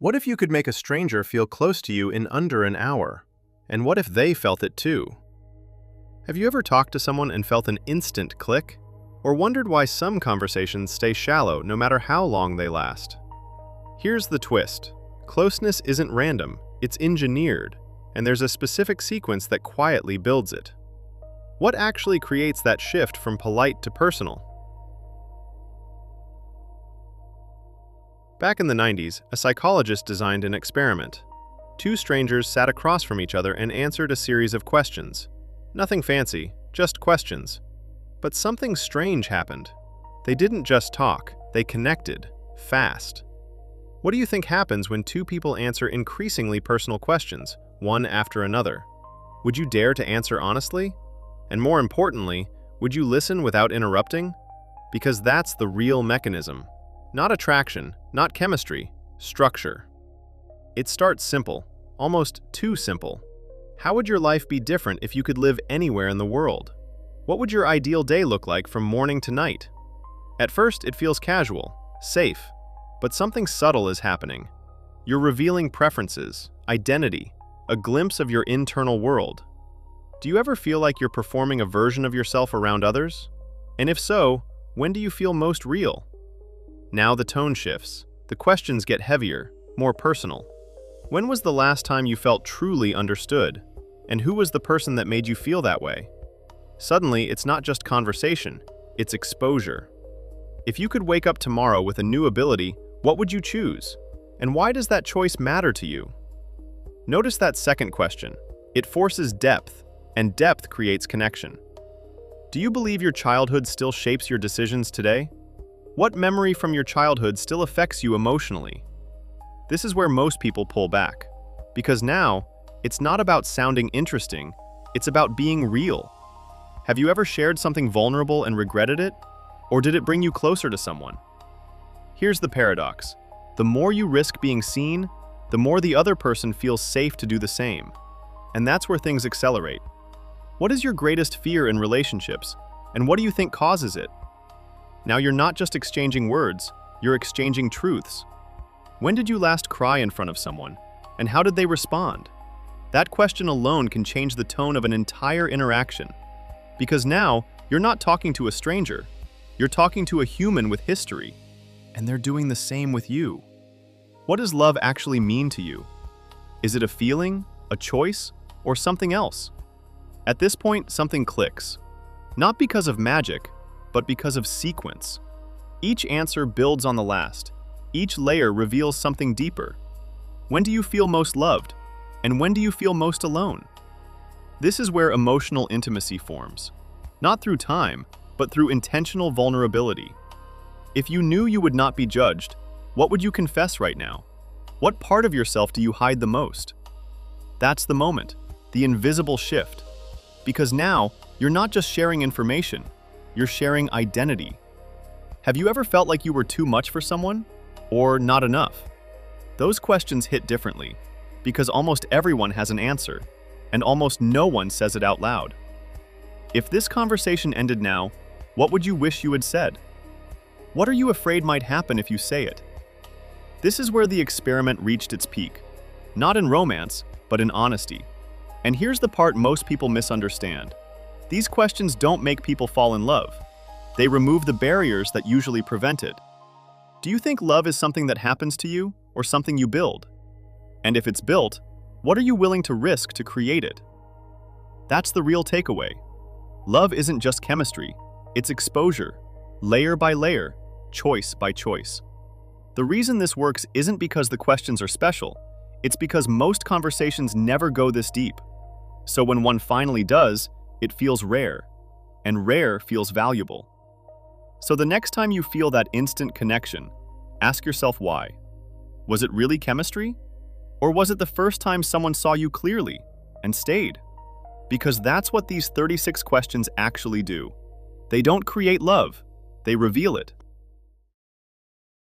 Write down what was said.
What if you could make a stranger feel close to you in under an hour? And what if they felt it too? Have you ever talked to someone and felt an instant click? Or wondered why some conversations stay shallow no matter how long they last? Here's the twist. Closeness isn't random, it's engineered, and there's a specific sequence that quietly builds it. What actually creates that shift from polite to personal? Back in the 90s, a psychologist designed an experiment. Two strangers sat across from each other and answered a series of questions. Nothing fancy, just questions. But something strange happened. They didn't just talk, they connected, fast. What do you think happens when two people answer increasingly personal questions, one after another? Would you dare to answer honestly? And more importantly, would you listen without interrupting? Because that's the real mechanism. Not attraction, not chemistry, structure. It starts simple, almost too simple. How would your life be different if you could live anywhere in the world? What would your ideal day look like from morning to night? At first, it feels casual, safe, but something subtle is happening. You're revealing preferences, identity, a glimpse of your internal world. Do you ever feel like you're performing a version of yourself around others? And if so, when do you feel most real? Now the tone shifts. The questions get heavier, more personal. When was the last time you felt truly understood? And who was the person that made you feel that way? Suddenly, it's not just conversation, it's exposure. If you could wake up tomorrow with a new ability, what would you choose? And why does that choice matter to you? Notice that second question. It forces depth, and depth creates connection. Do you believe your childhood still shapes your decisions today? What memory from your childhood still affects you emotionally? This is where most people pull back. Because now, it's not about sounding interesting, it's about being real. Have you ever shared something vulnerable and regretted it? Or did it bring you closer to someone? Here's the paradox. The more you risk being seen, the more the other person feels safe to do the same. And that's where things accelerate. What is your greatest fear in relationships? And what do you think causes it? Now you're not just exchanging words, you're exchanging truths. When did you last cry in front of someone? And how did they respond? That question alone can change the tone of an entire interaction. Because now, you're not talking to a stranger, you're talking to a human with history. And they're doing the same with you. What does love actually mean to you? Is it a feeling, a choice, or something else? At this point, something clicks. Not because of magic, but because of sequence. Each answer builds on the last. Each layer reveals something deeper. When do you feel most loved? And when do you feel most alone? This is where emotional intimacy forms. Not through time, but through intentional vulnerability. If you knew you would not be judged, what would you confess right now? What part of yourself do you hide the most? That's the moment, the invisible shift. Because now, you're not just sharing information, you're sharing identity. Have you ever felt like you were too much for someone? Or not enough? Those questions hit differently, because almost everyone has an answer, and almost no one says it out loud. If this conversation ended now, what would you wish you had said? What are you afraid might happen if you say it? This is where the experiment reached its peak. Not in romance, but in honesty. And here's the part most people misunderstand. These questions don't make people fall in love. They remove the barriers that usually prevent it. Do you think love is something that happens to you, or something you build? And if it's built, what are you willing to risk to create it? That's the real takeaway. Love isn't just chemistry, it's exposure, layer by layer, choice by choice. The reason this works isn't because the questions are special, it's because most conversations never go this deep. So when one finally does, it feels rare, and rare feels valuable. So the next time you feel that instant connection, ask yourself why. Was it really chemistry? Or was it the first time someone saw you clearly and stayed? Because that's what these 36 questions actually do. They don't create love, they reveal it.